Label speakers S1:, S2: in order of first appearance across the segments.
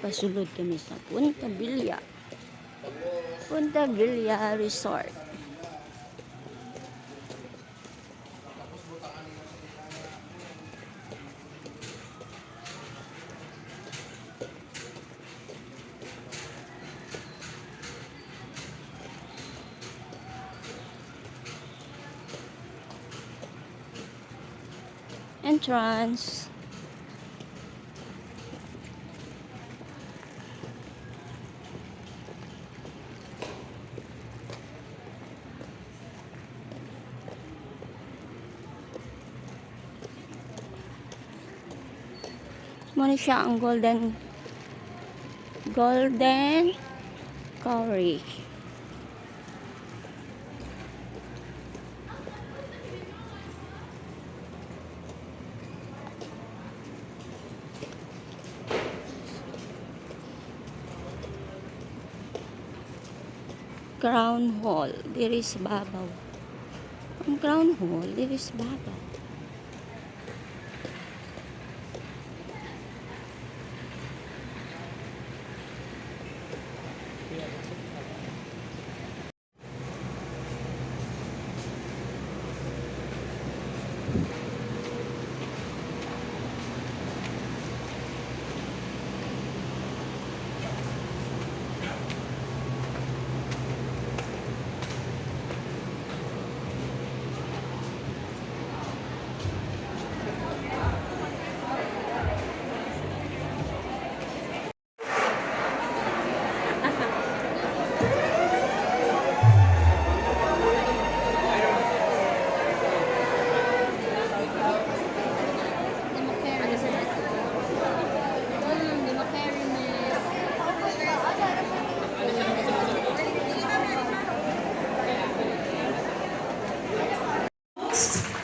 S1: nakasulod kami sa Punta Villa. Punta Villa Resort. Entrance. Muna siya ang golden curry. Crown Hall, diri sa babaw. Ang Crown Hall, diri sa babaw.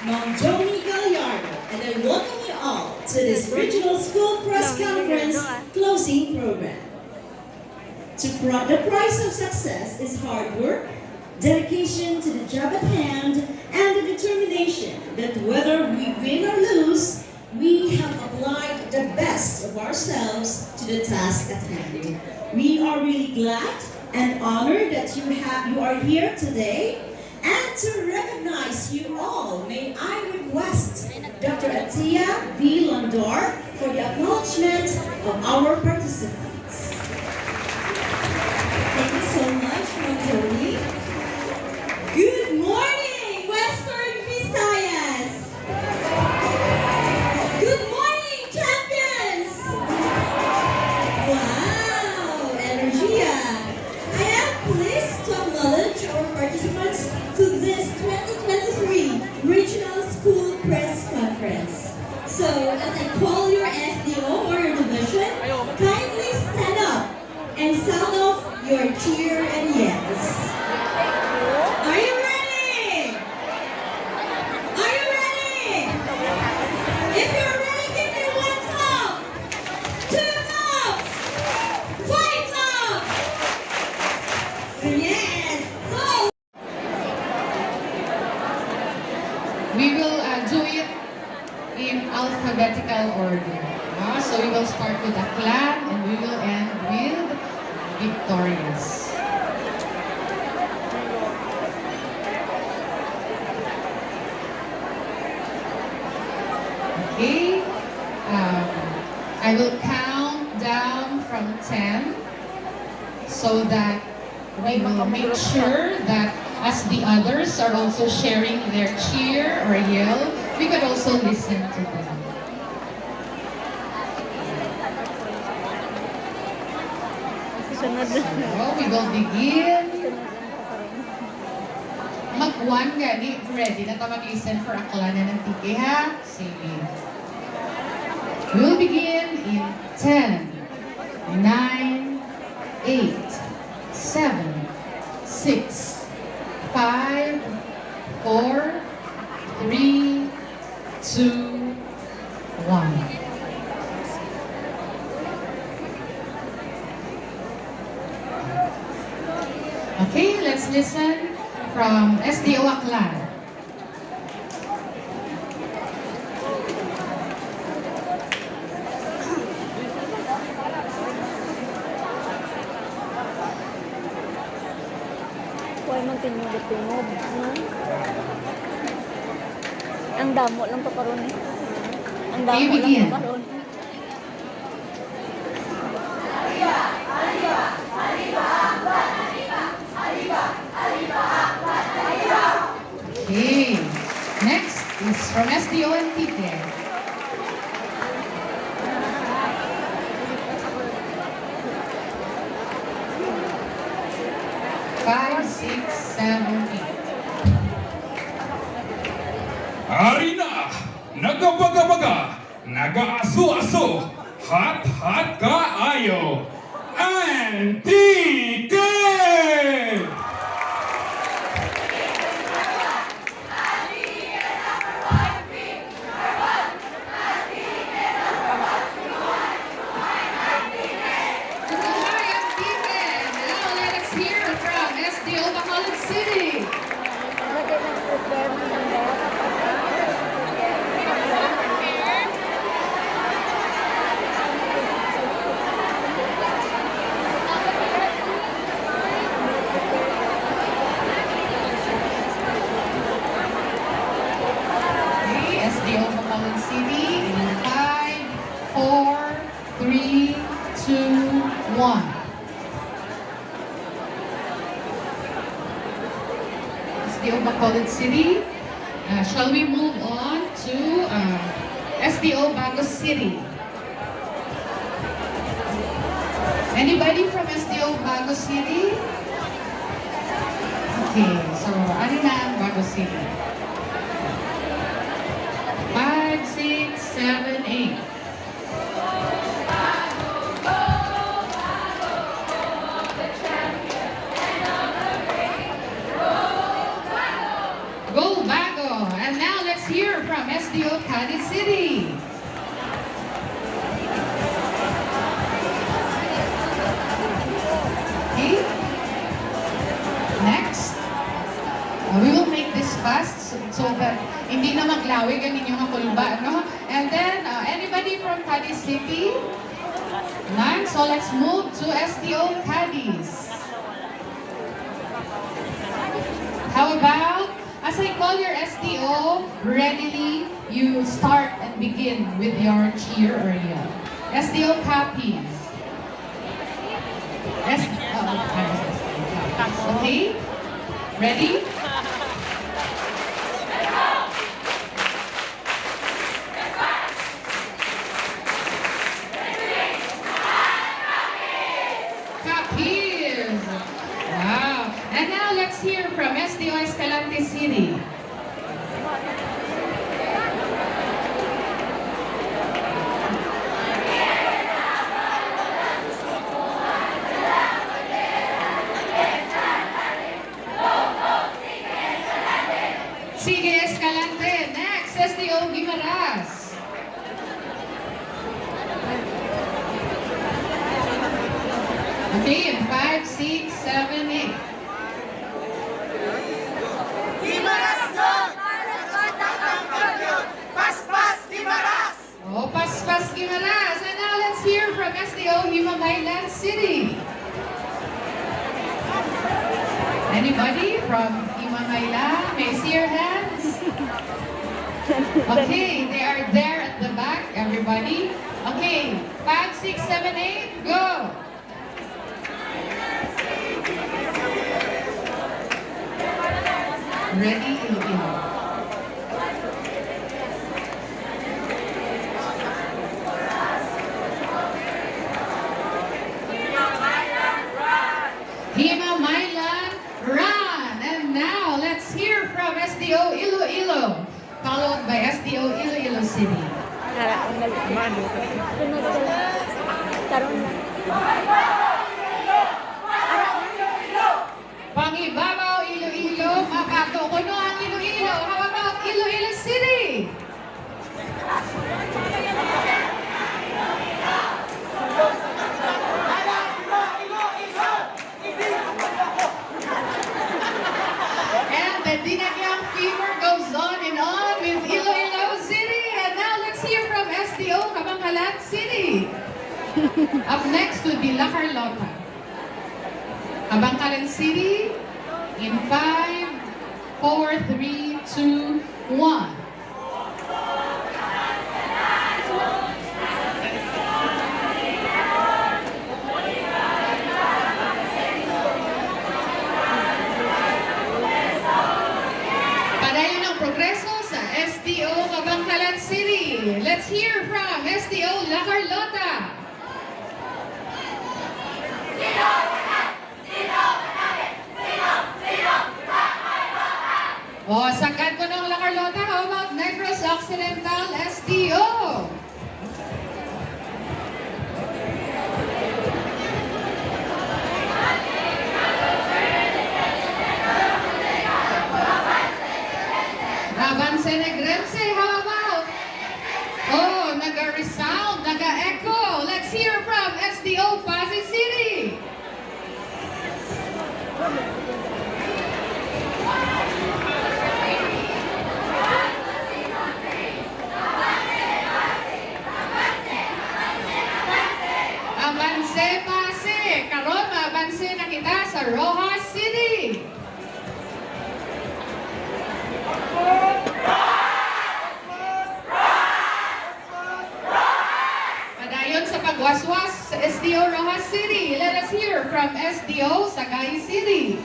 S2: Ma'am Joni Gallardo, and I welcome you all to this Regional School Press Conference closing program. The price of success is hard work, dedication to the job at hand, and the determination that whether we win or lose, we have applied the best of ourselves to the task at hand. We are really glad and honored that you are here today. And to recognize you all, may I request Dr. Atia V. Londor for the acknowledgement of our participants. Thank you so much, Ma'am Joni. Good morning, Western Visayas! Good morning, champions! Wow, Energia! I am pleased to acknowledge our participants to this 2023 Regional School Press Conference. So, as I call your SDO or your division, kindly stand up and sound off your cheer and yes. Are you ready? Are you ready? If you're ready, give me 1 clap, 2 claps, 5 claps. Yes. So,
S3: we will do it in alphabetical order. So we will start with Aklan and we will end with Victorious. Okay. I will count down from 10 so that we will make sure that as the others are also sharing their cheer or yell, we could also listen to them. So, we will begin. Mag-1 gani, ready na ka mag-listen for Aklan na ng tiki, ha? Sige. We will begin in 10, 9, 8, 7, 6, 5, 4, 3, 2, 1. Okay, let's listen from SDO Aklan.
S1: Huwag man tinugot-tunog. No? Ang damo lang to karon eh. Ang damo
S3: Okay,
S1: lang
S3: begin.
S1: to karon.
S3: Okay. Next is from SDO Antique. 5, 6, 7, 8.
S4: Ari na, nagabaga-baga, nagaaso-aso, hat-hat kaayo, Antique!
S3: Hi, Antique. Now let us hear from SDO Bacolod City.
S1: Lagi na prepare mo ng
S3: Okay, SDO Bacolod City in 5, 4, 3, 2, 1. SDO Bacolod City. Shall we move on to SDO Bago City? Anybody from SDO Bago City? Okay, so ano na ang Bago City? 5, 6, 7, 8. Go Bago! And now let's hear from SDO Cadiz City. Okay. Next. We will make this fast so that hindi na maglawig ang inyong kulba, no? And then, anybody from Cadiz City? None? So let's move to SDO Cadiz. How about, as I call your SDO, readily you start and begin with your cheer or yell. SDO Capiz. Okay? Ready? Capiz. Wow. And now let's hear from SDO Escalante City. Sige Escalante. Next, SDO Guimaras. Okay, in 5, 6, 7, 8. Oh, Paspas Guimaras. And now let's hear from SDO Himamaylan City. Anybody from Himamaylan? May I see your hands? Okay, they are there at the back, everybody. Okay, 5, 6, 7, 8, go! Ready, Iloilo. Hima Mailan, run! And now let's hear from SDO Iloilo, followed by SDO Iloilo City.
S1: Ang galing. Sunod ka lang. Karoon na.
S3: Pangibabaw, Iloilo, Mapato, kuno ang Iloilo. How about Iloilo City? And the Dinagyang fever goes on and on with Iloilo City. And now let's hear from SDO Kabangkalan City. Up next would be La Carlota. Kabangkalan City In 5, 4, 3, 2, 1. Padayon ng progreso sa SDO Kabangkalan City. Let's hear from SDO La Carlota. O, sa kanto ng La Carlota, how about Negros Occidental SDO? Avance Negrense, how about? Oh, naga-resound, naga-echo. Let's hear from SDO Pasig City. Avance Pasig. Karon, avance na kita sa Rojas City. Padayon sa pagwaswas sa SDO Rojas City. Let us hear from SDO Sagay City.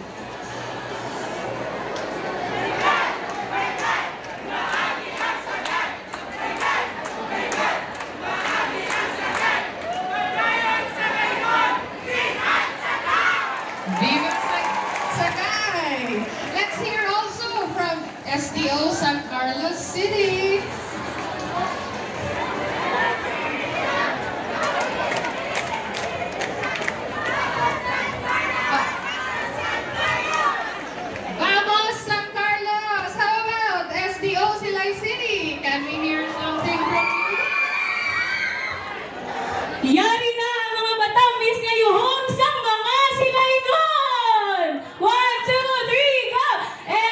S3: Viva Sagay! Let's hear also from SDO San Carlos City. Vamos San Carlos! How about SDO Silay City? Can we hear something from you?
S2: Yari na ang mga Batamis ngayong sa mga silaygon! 1, 2, 3, go! Lay,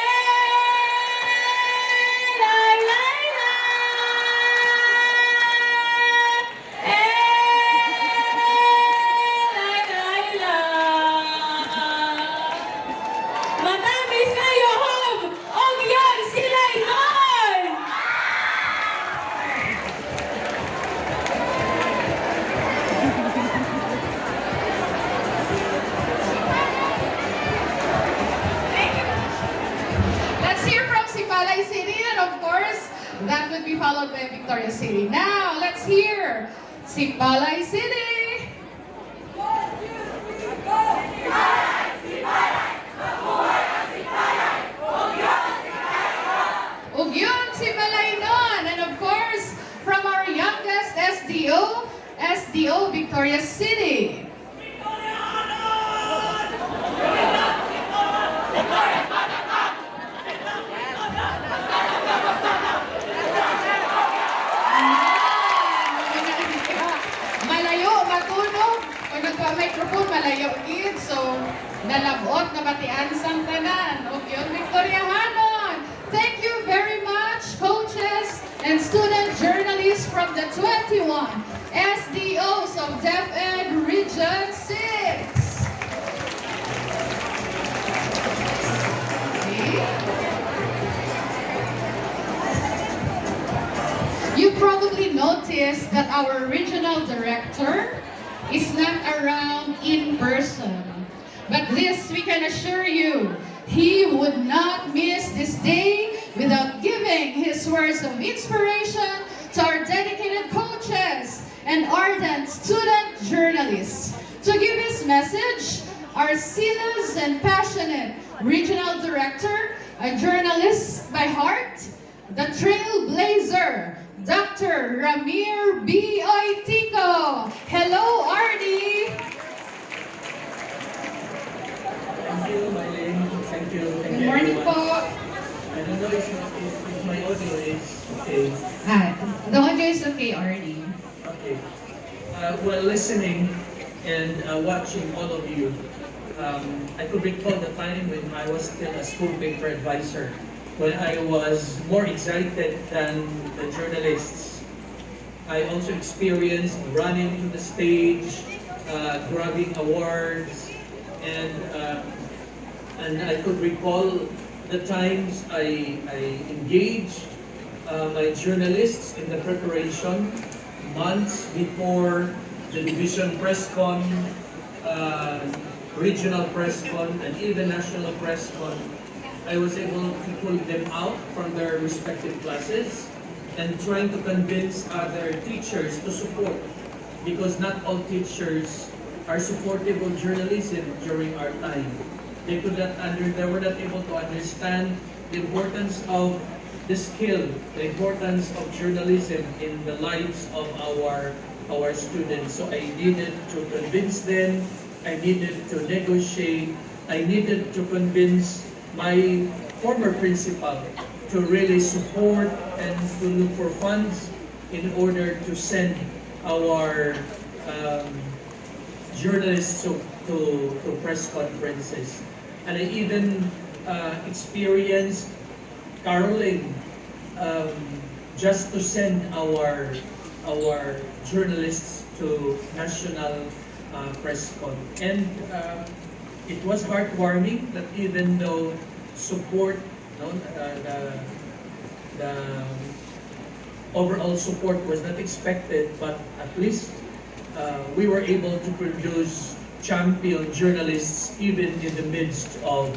S2: lay, lay, lay. Batamis ngayong og yon silaygon!
S3: Let's hear from Sipalay City, and of course, that would be followed by Victoria City. Now, let's hear Sipalay City. Ugyon Sipalay nun, and of course, from our youngest SDO, SDO Victoria City. Malayo, matunog. Pag nagpa-microphone, malayo gid. So, nalabot na batian sang tanan. O yun, Victoriahanon. Thank you very much, coaches and student journalists from the 21 SDOs of DepEd Region 6. You probably noticed that our regional director is not around in person. But this, we can assure you, he would not miss this day without giving his words of inspiration to our dedicated coaches and ardent student journalists. To give his message, our zealous and passionate regional director, a journalist by heart, the trailblazer, Dr. Ramir B. Oitico. Hello, Arnie.
S5: Thank you, Mylene. Thank you. Thank
S3: Good
S5: you,
S3: morning
S5: everyone.
S3: po.
S5: I don't know if my audio is okay.
S3: The audio is okay, Arnie.
S5: Okay. While listening and watching all of you, I could recall the time when I was still a school paper advisor, when I was more excited than the journalists. I also experienced running to the stage, grabbing awards, and And I could recall the times I engaged my journalists in the preparation months before the division press con, regional press con, and even national press con. I was able to pull them out from their respective classes and trying to convince other teachers to support, because not all teachers are supportive of journalism during our time. They were not able to understand the importance of the skill, the importance of journalism in the lives of our students. So I needed to convince them, I needed to negotiate, I needed to convince my former principal to really support and to look for funds in order to send our journalists to press conferences. And I even experienced caroling just to send our journalists to national press con. And it was heartwarming that even though support, the overall support was not expected, but at least we were able to produce champion journalists even in the midst of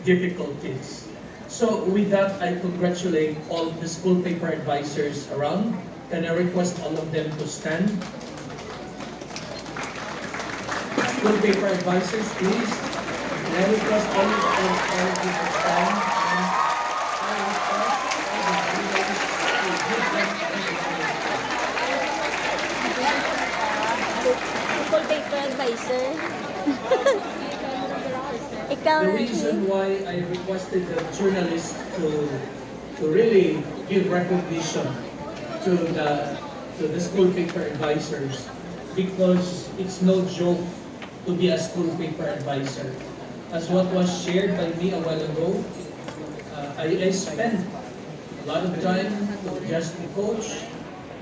S5: difficulties. So with that, I congratulate all the school paper advisors around. Can I request all of them to stand? School paper advisors, please. Can I request all of you to stand? And I request all the leaders to give them
S1: School paper advisor. Ikaw
S5: the
S1: na
S5: reason why I requested the journalists to really give recognition to the school paper advisors, because it's no joke to be a school paper advisor. As what was shared by me a while ago, I spent a lot of time to just to coach,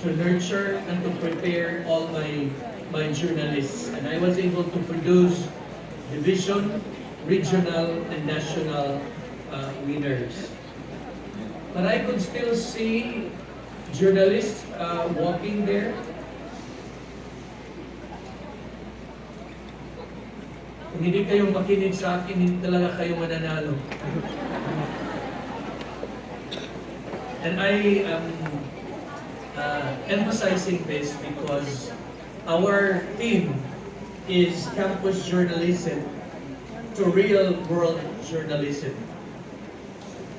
S5: to nurture, and to prepare all my journalists. And I was able to produce division, regional, and national winners. But I could still see journalists walking there. Kung hindi kayo makinig sa akin, hindi talaga kayo mananalo. And I am emphasizing this because our theme is campus journalism to real world journalism.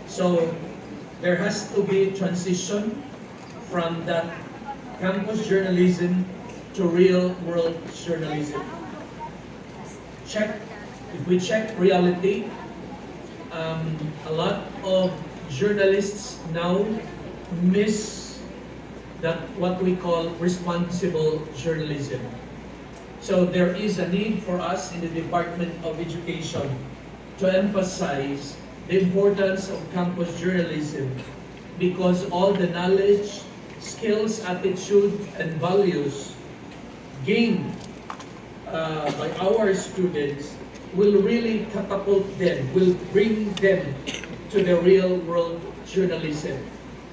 S5: So there has to be transition from that campus journalism to real world journalism. If we check reality, a lot of journalists now miss that what we call responsible journalism. So there is a need for us in the Department of Education to emphasize the importance of campus journalism, because all the knowledge, skills, attitude, and values gained by our students will really catapult them, will bring them to the real world journalism.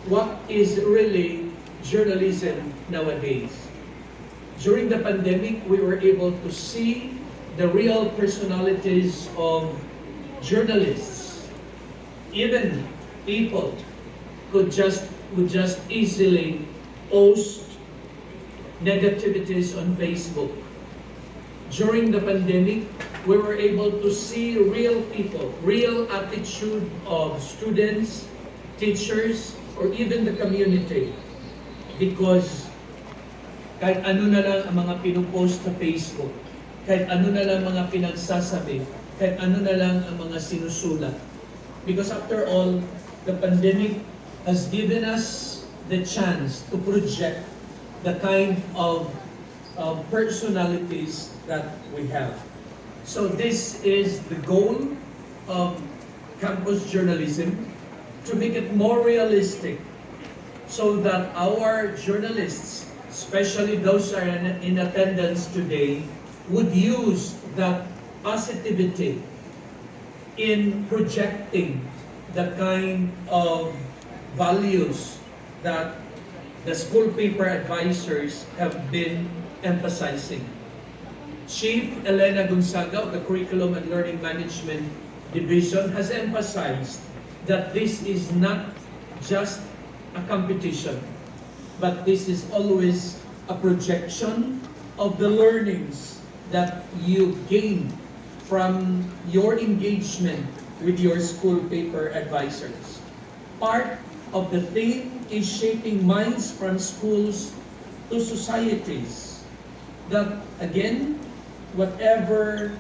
S5: What is really journalism nowadays? During the pandemic, we were able to see the real personalities of journalists. Even people would just easily post negativities on Facebook. During the pandemic, we were able to see real people, real attitude of students, teachers, or even the community. Because kahit ano na lang ang mga pinupost sa Facebook, kahit ano na lang mga pinagsasabi, kahit ano na lang ang mga sinusulat. Because after all, the pandemic has given us the chance to project the kind of personalities that we have. So this is the goal of campus journalism, to make it more realistic so that our journalists, especially those who are in attendance today, would use that positivity in projecting the kind of values that the school paper advisors have been emphasizing. Chief Elena Gonzaga of the Curriculum and Learning Management Division has emphasized that this is not just a competition, but this is always a projection of the learnings that you gain from your engagement with your school paper advisors. Part of the theme is shaping minds from schools to societies. That again, whatever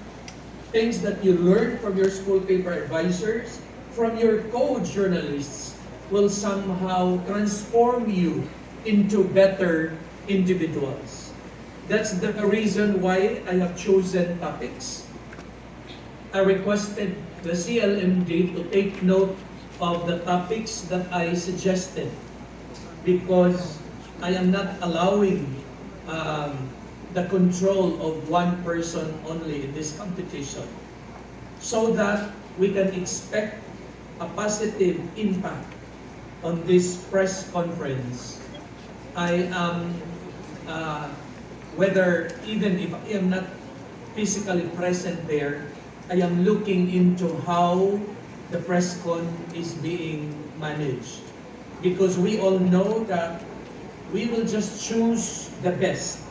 S5: things that you learn from your school paper advisors, from your co-journalists, will somehow transform you into better individuals. That's the reason why I have chosen topics. I requested the CLMD to take note of the topics that I suggested because I am not allowing the control of one person only in this competition, so that we can expect a positive impact on this press conference. I am, whether even if I am not physically present there, I am looking into how the press con is being managed. Because we all know that we will just choose the best.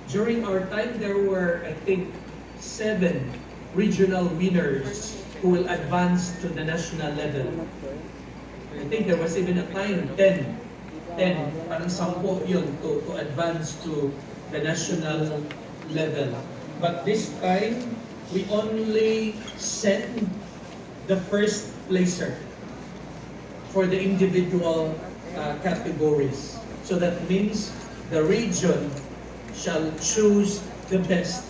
S5: During our time, there were, I think, 7 regional winners who will advance to the national level. I think there was even a time, 10, parang 10 yun to advance to the national level. But this time, we only send the first placer for the individual categories. So that means the region shall choose the best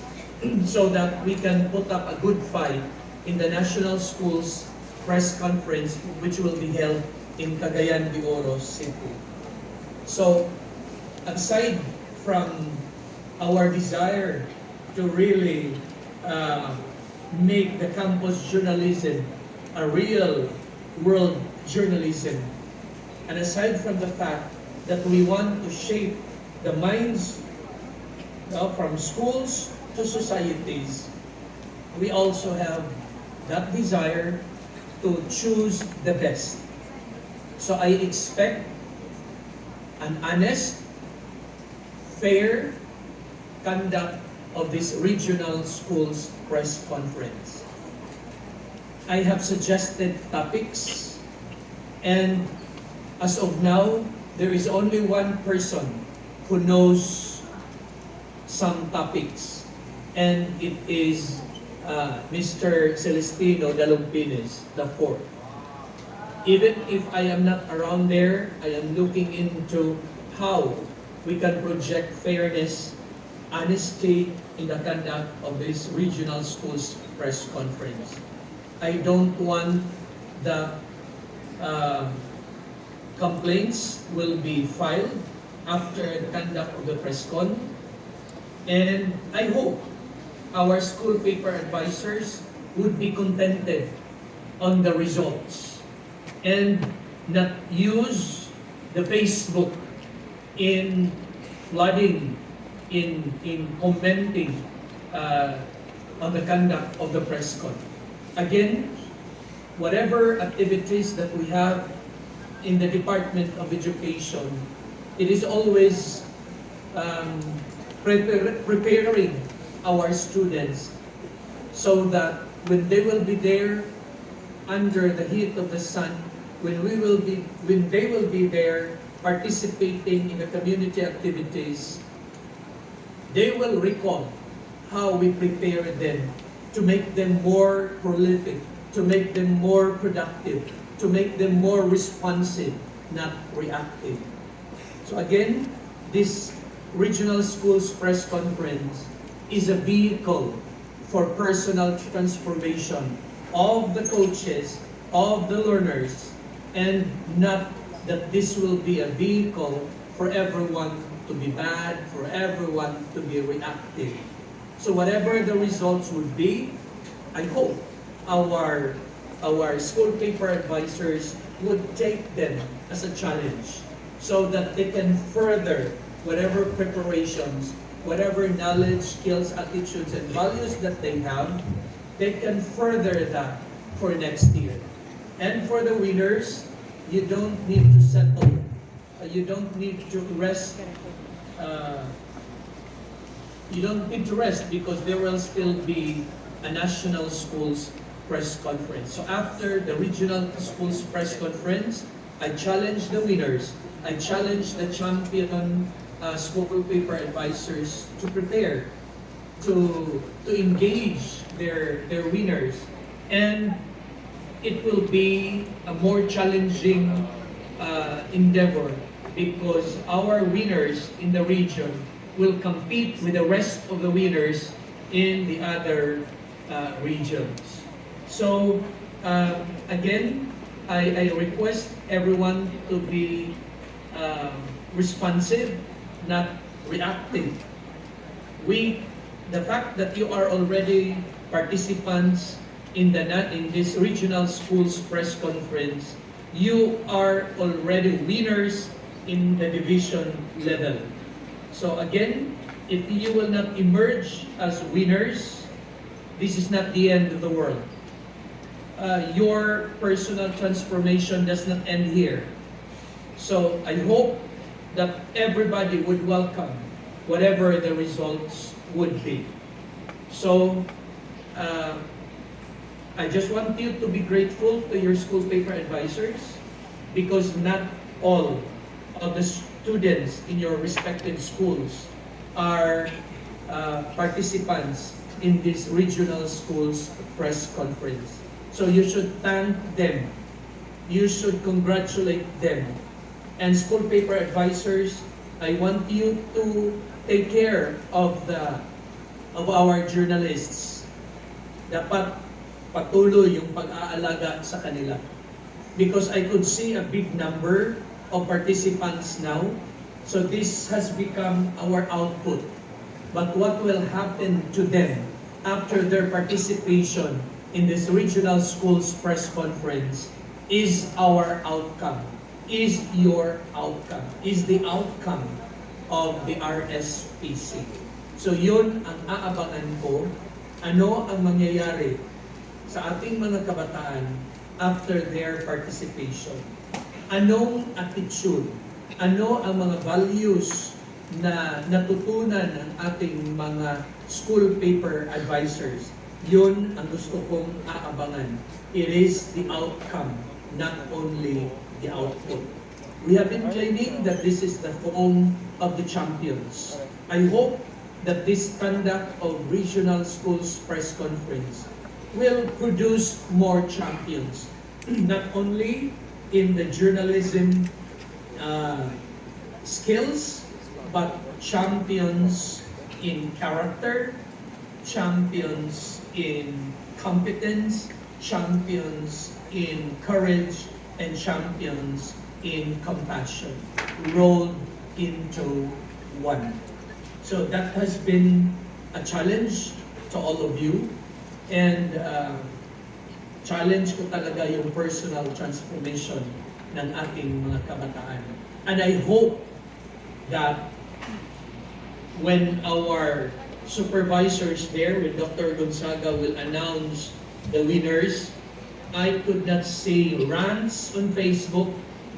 S5: so that we can put up a good fight in the National Schools Press Conference, which will be held in Cagayan de Oro City. So, aside from our desire to really make the campus journalism a real world journalism, and aside from the fact that we want to shape the minds from schools to societies, we also have that desire to choose the best. So I expect an honest, fair conduct of this regional schools press conference. I have suggested topics, and as of now, there is only one person who knows some topics, and it is Mr. Celestino Dalumpines, the fourth. Even if I am not around there, I am looking into how we can project fairness, honesty in the conduct of this regional schools press conference. I don't want the complaints will be filed after the conduct of the press con. And I hope our school paper advisors would be contented on the results and not use the Facebook in flooding, in commenting on the conduct of the press con. Again, whatever activities that we have in the Department of Education, it is always preparing our students so that when they will be there under the heat of the sun, when they will be there participating in the community activities, they will recall how we prepare them to make them more prolific, to make them more productive, to make them more responsive, not reactive. So again, this Regional Schools Press Conference is a vehicle for personal transformation of the coaches, of the learners, and not that this will be a vehicle for everyone to be bad, for everyone to be reactive. So whatever the results would be, I hope our school paper advisors would take them as a challenge so that they can further whatever preparations, whatever knowledge, skills, attitudes, and values that they have, they can further that for next year. And for the winners, you don't need to settle. You don't need to rest. You don't need to rest because there will still be a national schools press conference. So after the regional schools press conference, I challenge the winners. I challenge the champion school paper advisors to prepare, to engage their winners, and it will be a more challenging endeavor because our winners in the region will compete with the rest of the winners in the other regions. So again, I request everyone to be responsive, not reactive. The fact that you are already participants in this regional schools press conference, you are already winners in the division level. So again, if you will not emerge as winners, this is not the end of the world. Your personal transformation does not end here. So I hope that everybody would welcome whatever the results would be. So I just want you to be grateful to your school paper advisors because not all of the students in your respective schools are participants in this regional schools press conference. So you should thank them. You should congratulate them. And school paper advisors, I want you to take care of our journalists. Dapat patuloy yung pag-aalaga sa kanila. Because I could see a big number of participants now. So this has become our output. But what will happen to them after their participation in this regional schools press conference is our outcome, is your outcome, is the outcome of the RSPC. So yun ang aabangan ko, ano ang mangyayari sa ating mga kabataan after their participation. Anong attitude, ano ang mga values na natutunan ng ating mga school paper advisors. Yun ang gusto kong aabangan. It is the outcome, not only the output. We have been claiming that this is the home of the champions. I hope that this conduct of regional schools press conference will produce more champions, not only in the journalism skills, but champions in character, champions in competence, champions in courage, and champions in compassion, rolled into one. So that has been a challenge to all of you, and challenge ko talaga yung personal transformation ng ating mga kabataan. And I hope that when our supervisors there, when Dr. Gonzaga will announce the winners, I could not see rants on Facebook,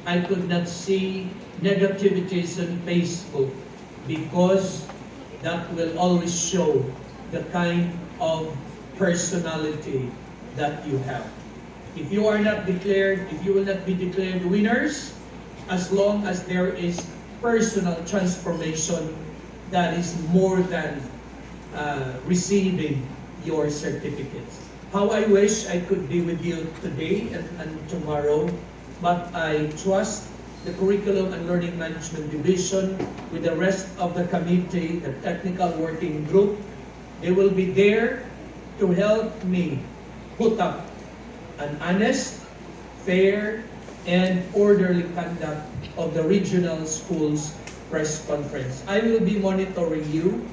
S5: I could not see negativities on Facebook, because that will always show the kind of personality that you have. If you are not declared, if you will not be declared winners, as long as there is personal transformation, that is more than receiving your certificates. How I wish I could be with you today and tomorrow, but I trust the Curriculum and Learning Management Division with the rest of the committee, the technical working group. They will be there to help me put up an honest, fair, and orderly conduct of the regional schools press conference. I will be monitoring you.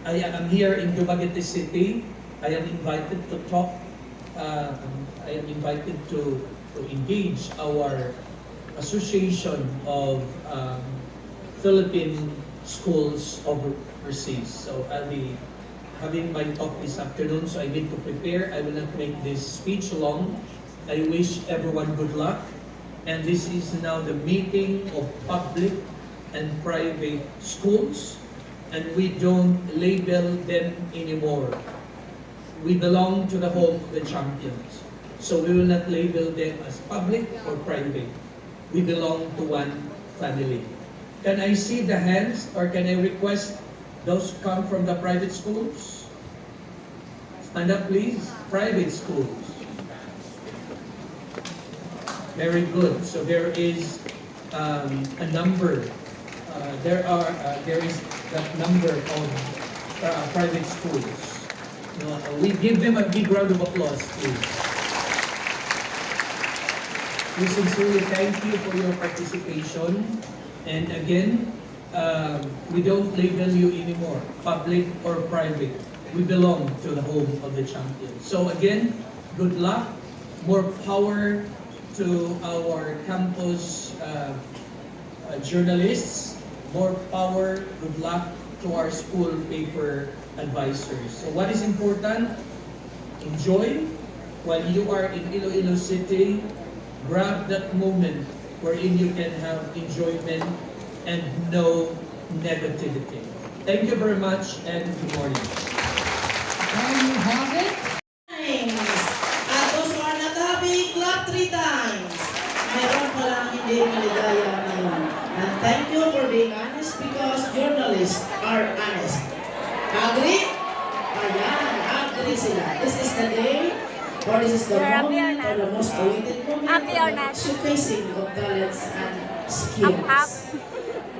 S5: I am here in Dumaguete City. I am invited to talk. I am invited to engage our association of Philippine schools overseas. So I'll be having my talk this afternoon, so I need to prepare. I will not make this speech long. I wish everyone good luck. And this is now the meeting of public and private schools, and we don't label them anymore. We belong to the home of the champions. So we will not label them as public or private. We belong to one family. Can I see the hands, or can I request those who come from the private schools? Stand up, please. Private schools. Very good. So there is a number. There is that number of private schools. We give them a big round of applause, please. We sincerely thank you for your participation. And again, we don't label you anymore, public or private. We belong to the home of the champions. So again, good luck, more power to our campus journalists, more power, good luck to our school paper advisors. So what is important? Enjoy while you are in Iloilo City. Grab that moment wherein you can have enjoyment and no negativity. Thank you very much and good morning.
S3: There you have it.
S2: At those who are not happy, clap 3 times. Meron palang hindi maligaya ngayon. And thank you for being honest because journalists are honest. Agree? Ayan, agree sila. This is the day, or this is the moment, or the most awaited moment of showcasing of talents and skills.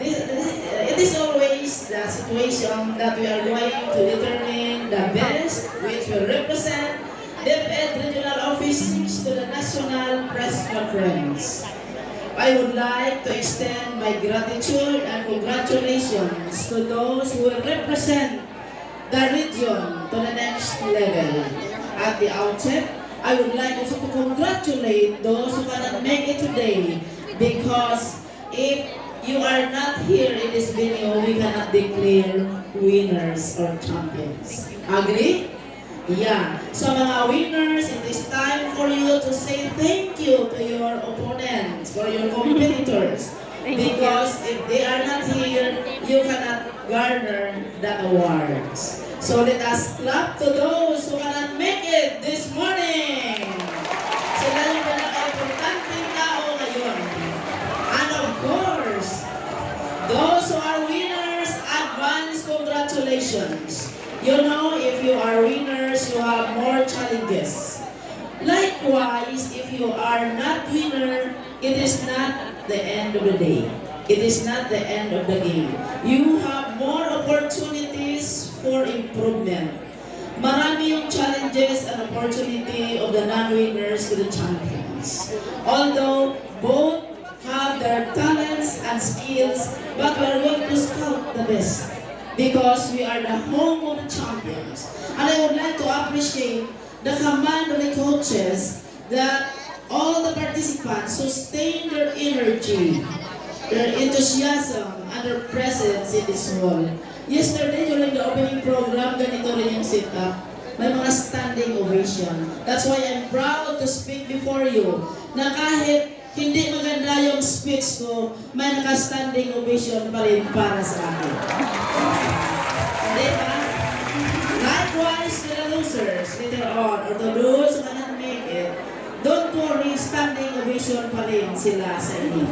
S2: It is always the situation that we are going to determine the best which will represent DepEd Regional Office to the National Press Conference. I would like to extend my gratitude and congratulations to those who will represent the region to the next level. At the outset, I would like also to congratulate those who cannot make it today because if you are not here in this video, we cannot declare winners or champions. Agree? Yeah. So mga winners, it is time for you to say thank you to your opponents, for your competitors. Because if they are not here, you cannot garner the awards. So let us clap to those who cannot make it this morning. Sila yung pinaka-importanting tao ngayon. And of course, those who are winners, advance congratulations. You know, if you are winners, you have more challenges. Likewise, if you are not winner, it is not the end of the day. It is not the end of the game. You have more opportunities for improvement. Marami yung challenges and opportunity of the non-winners to the champions. Although both have their talents and skills, but we are going to scout the best because we are the home of the champions. And I would like to appreciate the command of the coaches that all the participants sustain their energy, their enthusiasm, and their presence in this hall. Yesterday, during the opening program, ganito rin yung setup. May mga standing ovation. That's why I'm proud to speak before you na kahit hindi maganda yung speech ko, may naka-standing ovation pa rin para sa akin. Hindi ba? Likewise to the losers later on, or to those who cannot make it, don't worry, standing ovation pa rin sila sa inyo.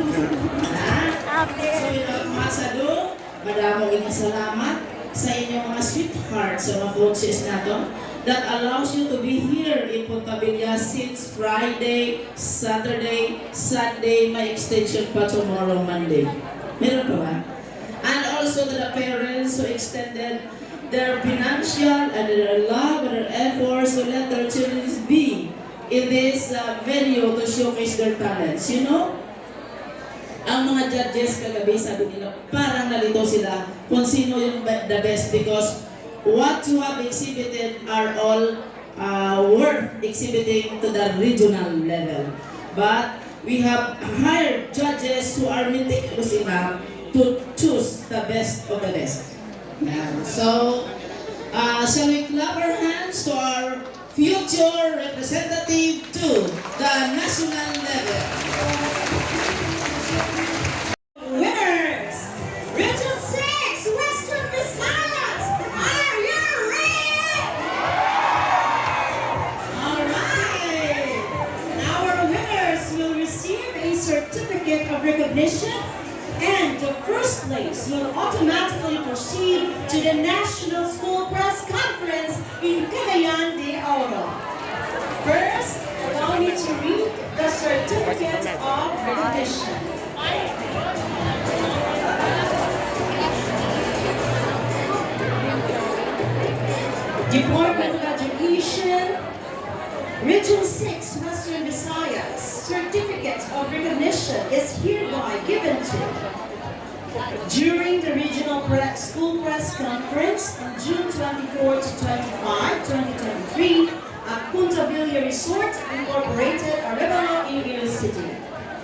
S2: So yun ang mga sado, madamong salamat sa inyong mga sweethearts, sa mga coaches nato, that allows you to be here in Punta Villa since Friday, Saturday, Sunday, may extension pa tomorrow, Monday. Meron pa ba? And also to the parents who extended their financial and their love and their efforts to let their children be in this venue to showcase their talents. You know, ang mga judges kagabi sabi nila, parang nalito sila kung sino yung the best because
S6: what you have exhibited are all worth exhibiting to the regional level. But we have hired judges who are meticulous enough to choose the best of the best. Yan. So, shall we clap our hands to our future representative to the national level?
S2: Winners! Region 6, Western Visayas! Are you ready? Alright! Our winners will receive a certificate of recognition, and the first place will automatically proceed to the National School Press Conference in Cagayan de Oro. First, allow me to read the certificate of recognition. Department of Education, Region 6, Western Visayas, Certificate of Recognition is hereby given to during the Regional School Press Conference on June 24 to 25, 2023 at Punta Villa Resort Incorporated, Arevalo, Iloilo City.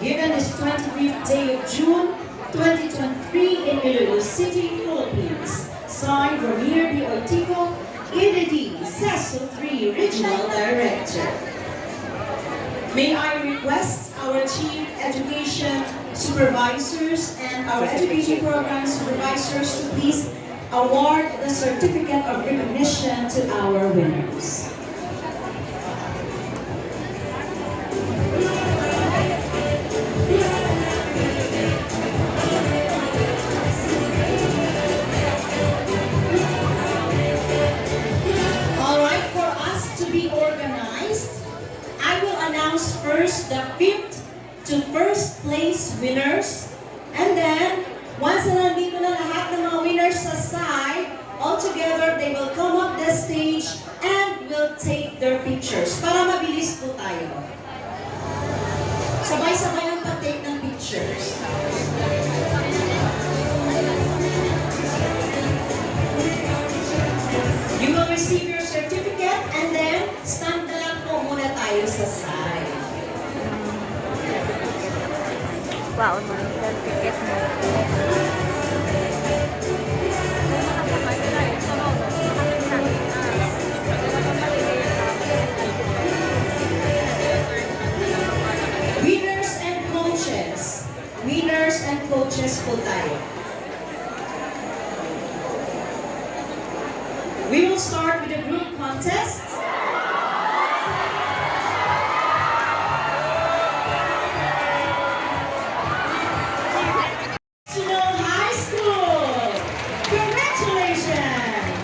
S2: Given this 25th day of June 2023 in Iloilo City, Philippines. Signed, Ramir B. Oitico, EDD, CESO 3 Regional Director. May I request our Chief Education Supervisors and our Education Program Supervisors to please award the Certificate of Recognition to our winners. First, the 5th to first place winners. And then, once na nandito na lahat ng mga winners sa side, all together, they will come up the stage and will take their pictures. Para mabilis po tayo. Sabay-sabay ang pag-take ng pictures. You will receive your certificate and then stand na lang po muna tayo sa side.
S1: Wow, mga certificate mo.
S2: Winners and coaches. Winners and coaches po tayo. We will start with the group contest. National High School. Congratulations.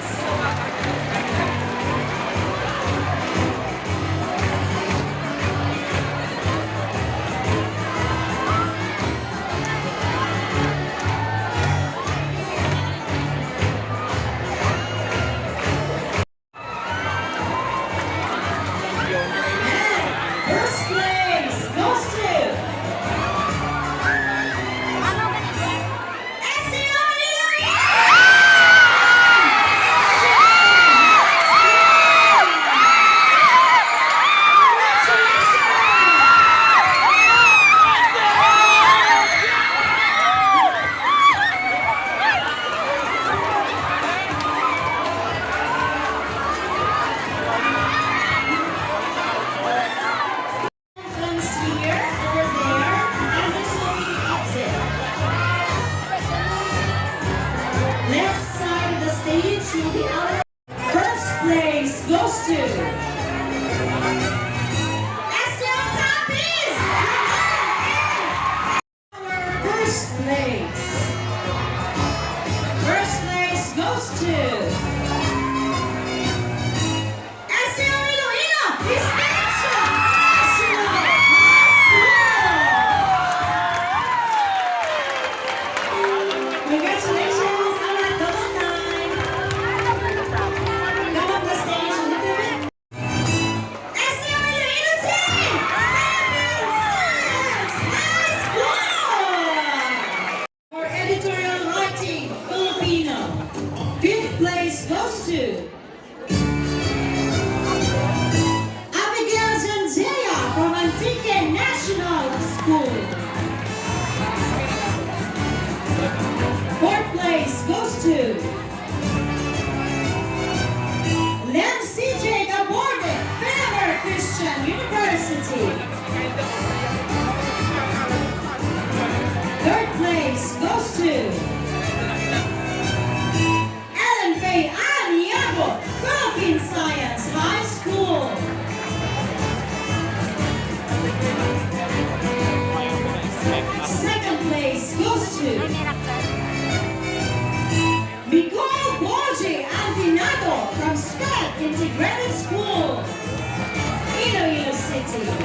S2: First place goes to here. School. Fourth place goes to Lem CJ Gaborde, Faber Christian University. Third place goes to Ellen Faye Aniago, Philippine Science High School. Second place goes to Miguel Borge Antinado from Scott Integrated School, Iloilo City.